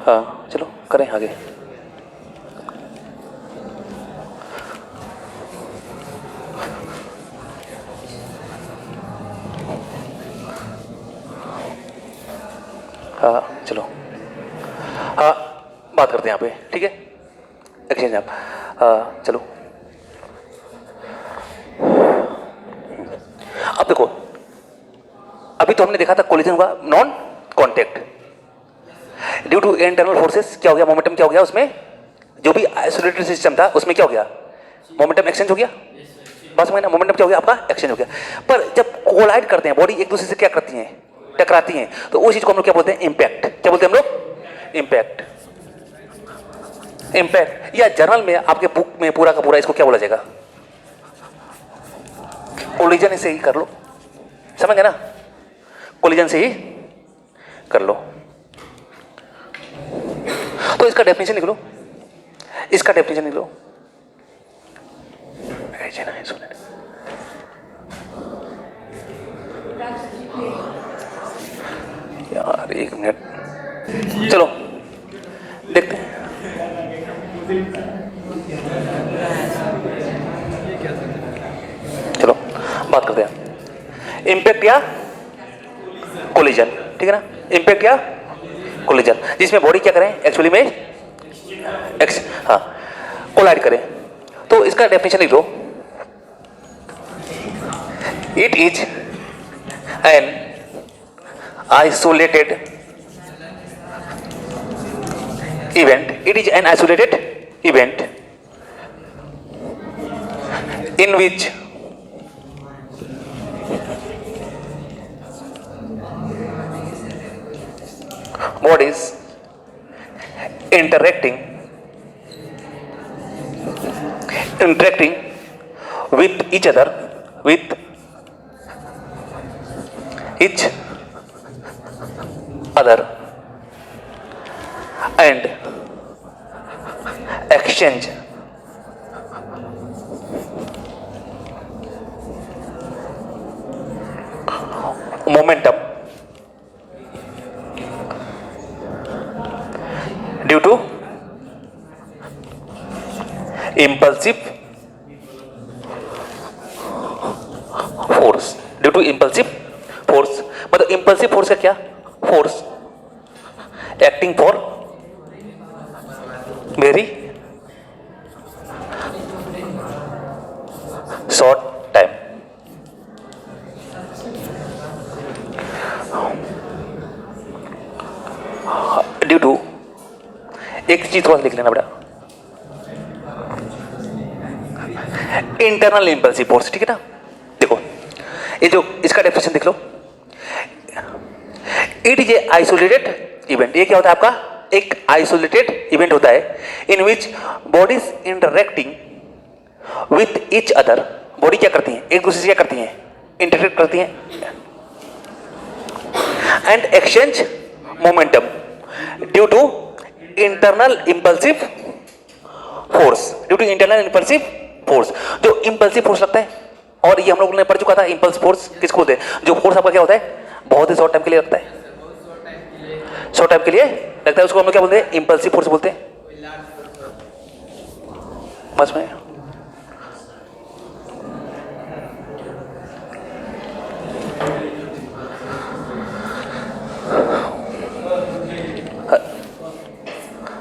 हाँ चलो करें आगे। हाँ चलो, हाँ बात करते हैं यहाँ पे, ठीक है, एक्सचेंज आप, चलो अब देखो, अभी तो हमने देखा था कोलिजन हुआ non contact, due to internal forces क्या हो गया? मोमेंटम क्या हो गया उसमें? जो भी आइसोलेटेड सिस्टम था उसमें क्या हो गया? मोमेंटम एक्सचेंज हो गया। बस में ना, मोमेंटम क्या हो गया आपका? एक्सचेंज हो गया। पर जब कोलाइड करते हैं बॉडी एक दूसरे से क्या करती हैं? टकराती हैं, तो उस चीज को हम लोग क्या बोलते हैं? इम्पैक्ट। क्या बोलते हैं हम लोग? इम्पैक्ट। इम्पैक्ट, या जर्नल में आपके बुक में पूरा का पूरा इसको क्या बोला जाएगा? कोलिजन से ही कर लो, समझ गए ना, कोलिजन से ही कर लो। तो इसका डेफिनेशन लिख लो, इसका डेफिनेशन लिख लो। यार एक मिनट, चलो देखते हैं। चलो बात करते हैं इम्पैक्ट या कोलिजन, ठीक है ना। इम्पैक्ट या कोलिजन, जिसमें बॉडी क्या करें एक्चुअली में? हाँ कोलाइड करें। तो इसका डेफिनेशन लिख लो, it is an isolated event, it is an isolated event in which bodies interacting with each other, with each other and exchange momentum due to impulsive force, due to impulsive force। मतलब impulsive force का क्या? Force acting for very short time. चीज थोड़ा सा लिख लेना बेटा, internal impulsive force, ठीक है ना। देखो ये जो इसका डेफिनेशन देख लो, it is a isolated event. ये क्या होता है आपका, एक आइसोलेटेड इवेंट होता है in which bodies interacting with each other. Body क्या करती है, एक दूसरे से क्या करती है, इंटरेक्ट करती हैं and exchange momentum due to internal impulsive force, due to internal impulsive force. जो इंपल्सिव फोर्स लगता है, और ये हम लोगों ने पढ़ चुका था, इंपल्स फोर्स किसको बोलते हैं, जो फोर्स आपका क्या होता है, बहुत ही शॉर्ट टाइम के लिए लगता है, शॉर्ट टाइम के लिए लगता है, उसको हम लोग क्या बोलते हैं, इंपल्सिव फोर्स बोलते हैं। बस में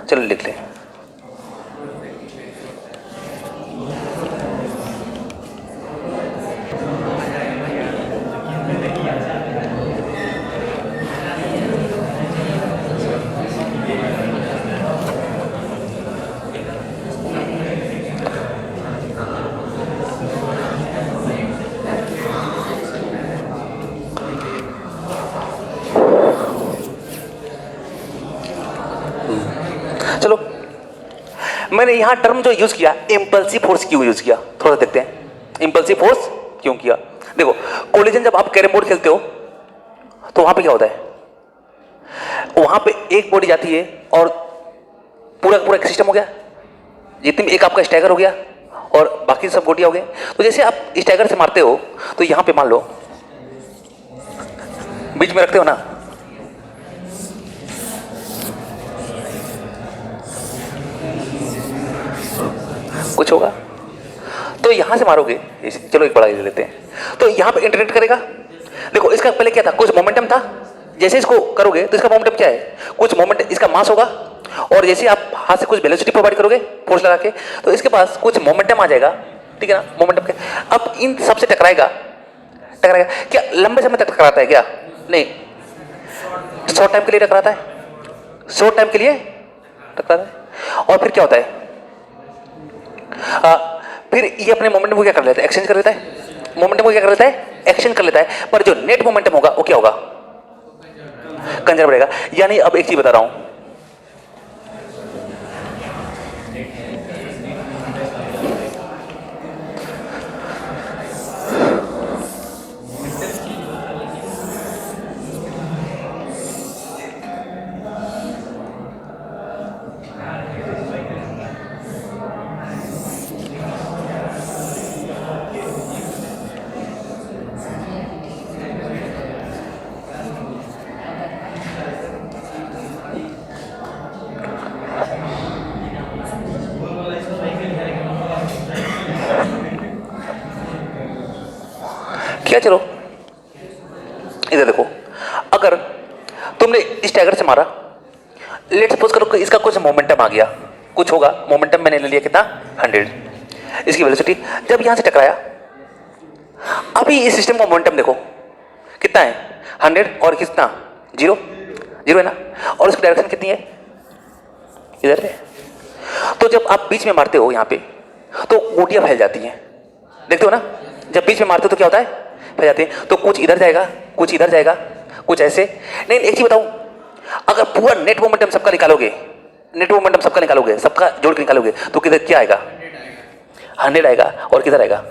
चलो लिख लें। चलो मैंने यहां टर्म जो यूज किया, इंपल्सिव फोर्स क्यों यूज किया, थोड़ा देखते हैं इंपल्सिव फोर्स क्यों किया। देखो कोलिजन, जब आप कैरम बोर्ड खेलते हो तो वहां पे क्या होता है, वहां पे एक बॉडी जाती है और पूरा का पूरा एक सिस्टम हो गया, जितनी भी एक आपका स्टैगर हो गया और बाकी सब बॉडियां हो गए। तो जैसे आप स्टैगर से मारते हो तो यहां पे मान लो बीच में रखते हो ना, कुछ होगा, तो यहां से मारोगे, चलो एक बड़ा ले लेते हैं, तो यहां पे इंटरेक्ट करेगा। देखो इसका पहले क्या था, कुछ मोमेंटम था, जैसे इसको करोगे तो इसका मोमेंटम क्या है, कुछ मोमेंट, इसका मास होगा, और जैसे आप हाथ से कुछ वेलोसिटी प्रोवाइड करोगे फोर्स लगा के, तो इसके पास कुछ मोमेंटम आ जाएगा, ठीक है ना, मोमेंटम के। अब इन सबसे टकराएगा, टकराएगा क्या, लंबे समय तक टकराता है क्या, नहीं, शॉर्ट टाइम के लिए टकराता है, शॉर्ट टाइम के लिए टकराता है। और फिर क्या होता है, फिर ये अपने मोमेंटम को क्या कर लेता है, एक्सचेंज कर लेता है, मोमेंटम को क्या कर लेता है, एक्सचेंज कर लेता है, पर जो नेट मोमेंटम होगा वो क्या होगा, कंजर्व रहेगा। यानी अब एक चीज बता रहा हूं, क्या, चलो इधर देखो, अगर तुमने इस टाइगर से मारा, लेट सपोज करो कि इसका कुछ मोमेंटम आ गया, कुछ होगा, मोमेंटम मैंने ले लिया कितना, 100, इसकी वेलोसिटी, जब यहां से टकराया, अभी इस सिस्टम का मोमेंटम देखो कितना है, 100 और कितना, 0 है ना, और इसकी डायरेक्शन कितनी है, इधर है। तो जब आप बीच में मारते हो यहां पे, तो गोटियां फैल जाती हैं, देखते हो ना, जब बीच में मारते हो तो क्या होता है, फैल जाती है, तो कुछ इधर जाएगा, कुछ इधर जाएगा, कुछ ऐसे। नहीं, एक चीज बताऊं, अगर पूरा नेट मोमेंटम सबका निकालोगे, नेट मोमेंटम सबका निकालोगे, सबका जोड़ के निकालोगे, तो किधर क्या आएगा, 100 आएगा, और किधर आएगा,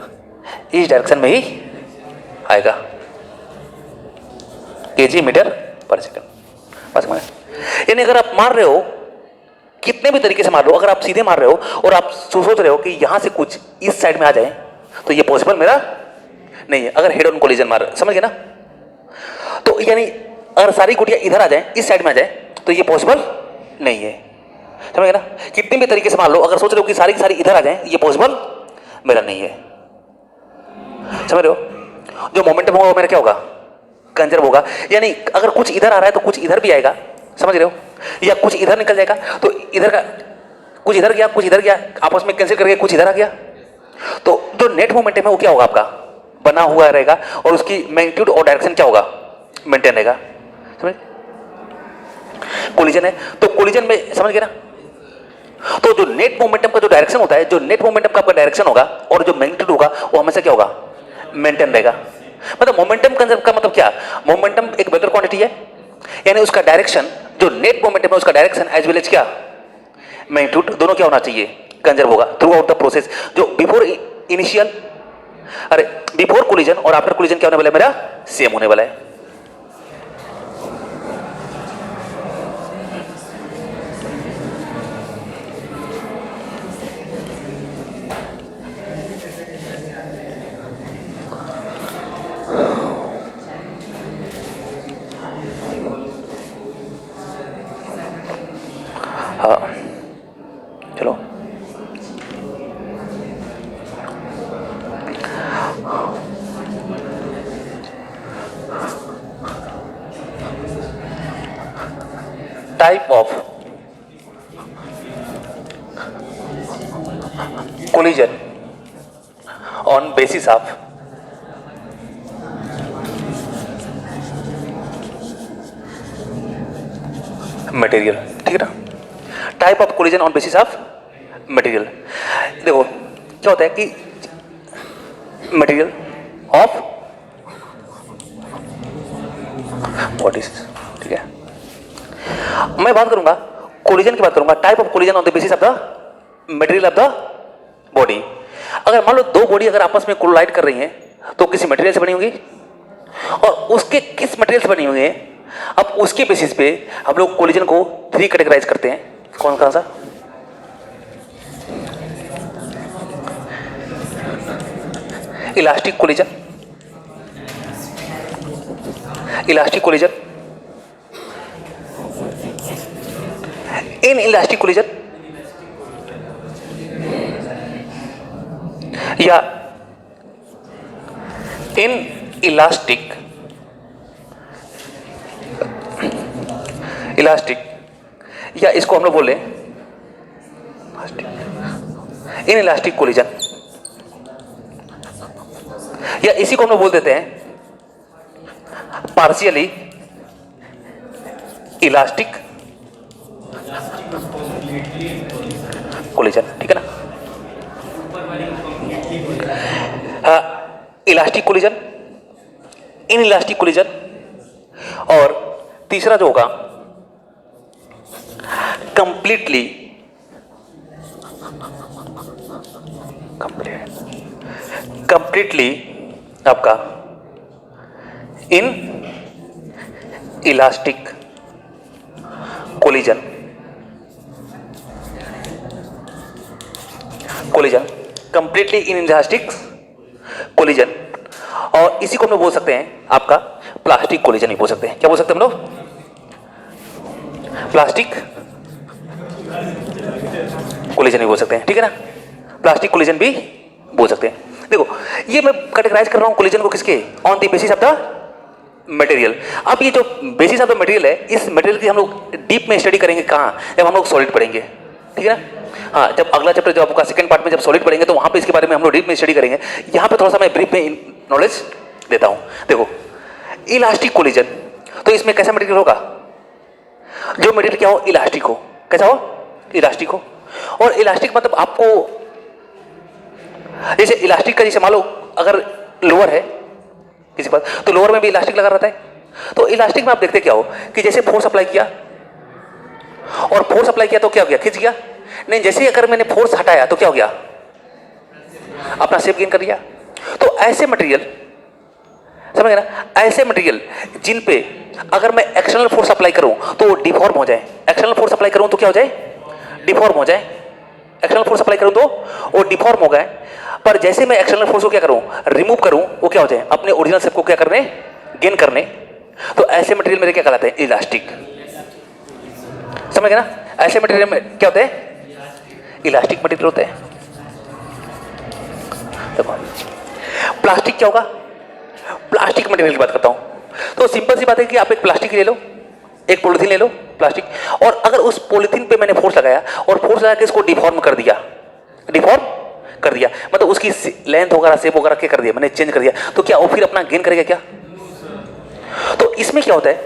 इस डायरेक्शन में ही आएगा, kg मीटर पर सेकंड। बस में यानी अगर आप मार रहे हो, कितने भी तरीके से मार लो, अगर आप सीधे मार रहे हो और आप सोच रहे हो कि यहां से कुछ इस साइड में आ जाए, तो ये पॉसिबल मेरा नहीं है। अगर हेड ऑन कोलिजन मार, समझ गए ना, तो यानी अगर सारी गुटियां इधर आ जाए, इस साइड में आ जाए, तो ये पॉसिबल नहीं है, समझ गए ना। कितने भी तरीके से मार लो, अगर सोच रहे हो कि सारी की सारी इधर आ जाए, ये पॉसिबल मेरा नहीं है, समझ रहे हो। जो मोमेंटम होगा वो मेरा क्या होगा, कंजर्व होगा। यानी अगर कुछ इधर आ रहा है तो कुछ इधर भी आएगा, समझ रहे हो, या कुछ इधर निकल जाएगा, तो इधर का कुछ इधर गया, कुछ इधर गया, आपस में कैंसिल करके कुछ इधर आ गया, तो जो नेट मोमेंटम है वो क्या होगा, आपका बना हुआ रहेगा, और उसकी मैग्नीट्यूड और डायरेक्शन क्या होगा, मेंटेन रहेगा, समझ। कोलिजन है तो कोलिजन में समझ गए ना, तो जो नेट मोमेंटम का जो डायरेक्शन होता है, जो नेट मोमेंटम का आपका डायरेक्शन होगा और जो मैग्नीट्यूड होगा वो हमेशा क्या होगा, मेंटेन रहेगा। मतलब मोमेंटम कंजर्व का मतलब क्या, मोमेंटम एक वेक्टर क्वांटिटी है, यानी उसका डायरेक्शन, जो नेट मोमेंटम है उसका डायरेक्शन एज वेल एज क्या, मैग्नीट्यूड, दोनों क्या होना चाहिए, कंजर्व होगा थ्रू आउट द प्रोसेस। जो बिफोर इनिशियल, अरे बिफोर कोलिजन और आफ्टर कोलिजन क्या होने वाला है मेरा, सेम होने वाला है। हाँ चलो, type of collision on basis of material, ठीक है ना, type of collision on basis of material. देखो क्या होता है कि मटेरियल ऑफ बॉडीज, ठीक है। मैं बात करूंगा कोलिजन की बात करूंगा, type of collision on the basis of the material of the body. अगर मान लो दो बॉडी अगर आपस में कोलाइड कर रही हैं तो किसी मटेरियल से बनी होगी, और उसके किस मटेरियल से बनी हुई है, अब उसके बेसिस पे हम लोग कोलिजन को 3 कैटेगराइज करते हैं। कौन कौन सा, elastic collision, elastic collision, in elastic collision, या इन इलास्टिक, इलास्टिक, या इसको हम लोग बोले इन इलास्टिक कोलिजन, या इसी को हम लोग बोल देते हैं पार्शियली इलास्टिक कोलिजन, ठीक है ना। Elastic collision, in elastic collision, और तीसरा जो होगा कंप्लीटली आपका in elastic collision, completely in elastic collision, और इसी को हम लोग बोल सकते हैं आपका प्लास्टिक कोलिजन भी बोल सकते हैं। क्या बोल सकते हैं हम लोग, प्लास्टिक कोलिजन भी बोल सकते हैं, ठीक है ना, प्लास्टिक कोलिजन भी बोल सकते हैं। देखो ये मैं कैटेगराइज कर रहा हूं कोलिजन को किसके, on the basis of the material. अब ये जो बेसिस ऑफ द मटेरियल है, इस मटेरियल की हम लोग डीप में स्टडी करेंगे कहाँ, जब हम लोग सॉलिड पढ़ेंगे, ठीक है ना। हाँ, जब अगला चैप्टर जब आपका सेकंड पार्ट में जब सॉलिड पढ़ेंगे तो वहां पे इसके बारे में हम लोग डीप में स्टडी करेंगे। यहाँ पे थोड़ा सा मैं ब्रीफ में नॉलेज देता हूँ। देखो इलास्टिक कोलिजन, तो इसमें कैसा मटेरियल होगा, जो मटेरियल क्या हो, इलास्टिक हो। कैसा हो, इलास्टिक हो। और इलास्टिक मतलब आपको जैसे इलास्टिक का, जैसे मान लो अगर लोअर है किसी पर, तो लोअर में भी इलास्टिक लगा रहता है। तो इलास्टिक में आप देखते क्या हो कि जैसे फोर्स अप्लाई किया और फोर्स अप्लाई किया तो क्या हो गया, खिंच गया। नहीं, जैसे अगर मैंने फोर्स हटाया तो क्या हो गया, अपना शेप गेन कर लिया। तो ऐसे मटेरियल, समझ गए ना, ऐसे मटेरियल जिन पे अगर मैं एक्सटर्नल फोर्स अप्लाई करूं तो वो डिफॉर्म हो जाए, एक्सटर्नल फोर्स अप्लाई करूं तो क्या हो जाए, डिफॉर्म हो जाए। एक्सटर्नल फोर्स अप्लाई करूं तो वो डिफॉर्म हो गए, पर जैसे मैं एक्सटर्नल फोर्स को क्या करूं, रिमूव करूं, वो क्या हो जाए, अपने ओरिजिनल शेप को क्या करने, गेन करने। तो ऐसे मटेरियल मेरे क्या कहलाते हैं, इलास्टिक। समझ गए ना, ऐसे मटेरियल में क्या होते हैं, इलास्टिक मटेरियल होते हैं। देखो प्लास्टिक क्या होगा, प्लास्टिक मटेरियल की बात करता हूं। तो सिंपल सी बात है कि आप एक प्लास्टिक ले लो, एक पॉलिथीन ले लो प्लास्टिक, और अगर उस पॉलिथीन पे मैंने फोर्स लगाया और फोर्स लगा के इसको डिफॉर्म कर दिया, डिफॉर्म कर दिया मतलब उसकी लेंथ वगैरह शेप वगैरह क्या कर दिया, मैंने चेंज कर दिया, तो क्या वो फिर अपना गेन करेगा क्या। तो इसमें क्या होता है,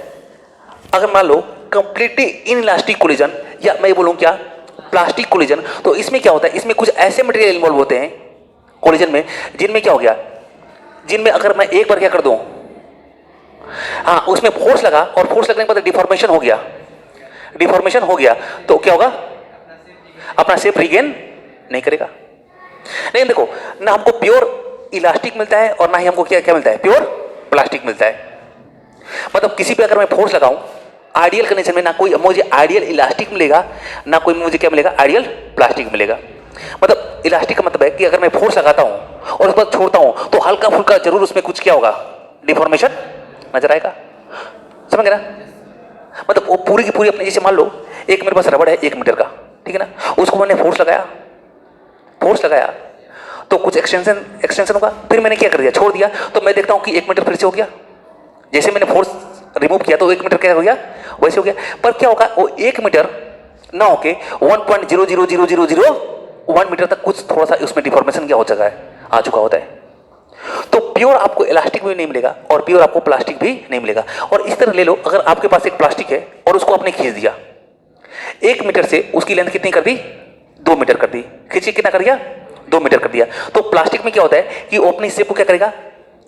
अगर मान लो कंप्लीटली इनइलास्टिक कोलिजन, या मैं बोलूं क्या प्लास्टिक कोलिजन, तो इसमें क्या होता है, इसमें कुछ ऐसे मटेरियल इन्वॉल्व होते हैं कोलिजन में जिनमें क्या हो गया, जिनमें अगर मैं एक बार क्या कर दूं, हाँ उसमें फोर्स लगा और फोर्स लगने के बाद डिफॉर्मेशन हो गया, डिफॉर्मेशन हो गया तो क्या होगा, अपना शेप रीगेन नहीं करेगा। नहीं देखो, ना हमको प्योर इलास्टिक मिलता है और ना ही हमको क्या क्या मिलता है, प्योर प्लास्टिक मिलता है। मतलब किसी पे अगर मैं फोर्स लगाऊं आइडियल कंडीशन में, ना कोई मुझे आइडियल इलास्टिक मिलेगा, ना कोई मुझे क्या मिलेगा, आइडियल प्लास्टिक मिलेगा। मतलब इलास्टिक का मतलब है कि अगर मैं फोर्स लगाता हूं और उसके बाद छोड़ता हूं तो हल्का फुल्का जरूर उसमें कुछ क्या होगा, डिफॉर्मेशन नजर आएगा। समझ गए ना? मतलब वो पूरी की पूरी अपने, जैसे मान लो एक मेरे पास रबड़ है 1 मीटर का, ठीक है ना, उसको मैंने फोर्स लगाया तो कुछ एक्सटेंशन होगा, फिर मैंने क्या कर दिया, छोड़ दिया, तो मैं देखता हूं कि 1 मीटर फिर से हो गया। जैसे मैंने फोर्स रिमूव किया तो 1 मीटर क्या हो गया, वैसे हो गया। पर क्या होगा, वो 1 मीटर ना होके 1.0000001 मीटर तक कुछ थोड़ा सा उसमें डिफॉर्मेशन क्या हो चुका है, आ चुका होता है। तो प्योर आपको इलास्टिक भी नहीं मिलेगा और प्योर आपको प्लास्टिक भी नहीं मिलेगा। और इस तरह ले लो, अगर आपके पास एक प्लास्टिक है और उसको आपने खींच दिया 1 मीटर से, उसकी लेंथ कितनी कर दी, 2 मीटर कर दी, खींच के कितना कर दिया, 2 मीटर कर दिया। तो प्लास्टिक में क्या होता है कि वो अपनी शेप को क्या करेगा,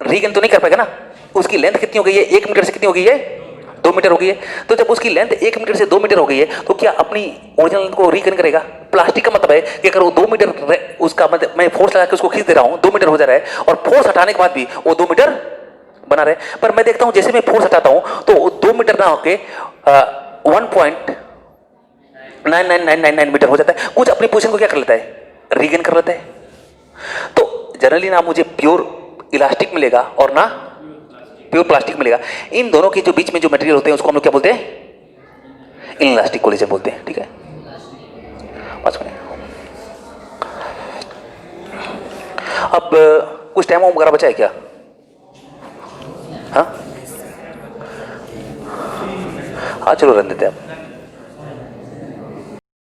रीगेन तो नहीं कर पाएगा ना। उसकी लेंथ कितनी हो गई है, 1 मीटर से कितनी हो गई है, 2 मीटर हो गई है। तो जब उसकी लेंथ 1 मीटर से 2 मीटर हो गई है तो क्या अपनी ओरिजिनल लेंथ को रीगेन करेगा। प्लास्टिक का मतलब है कि अगर वो 2 मीटर उसका मतलब मैं फोर्स लगा के उसको खींच दे रहा हूं, 2 मीटर हो जा रहा है और फोर्स हटाने के बाद भी वो 2 मीटर बना रहे। पर मैं देखता हूं जैसे मैं फोर्स हटाता हूं तो 2 मीटर ना होके 1.99999 मीटर हो जाता है। कुछ अपनी पोजीशन को क्या कर लेता है, रीगेन कर लेता है। तो जनरली ना मुझे प्योर इलास्टिक मिलेगा और ना प्योर प्लास्टिक मिलेगा। इन दोनों के जो बीच में जो मटेरियल होते हैं उसको हम लोग क्या बोलते हैं, इनइलास्टिक कोलिजन बोलते हैं। ठीक है, बस अब कुछ टाइम वगैरह बचा है क्या? हाँ चलो रहने देते हैं आप।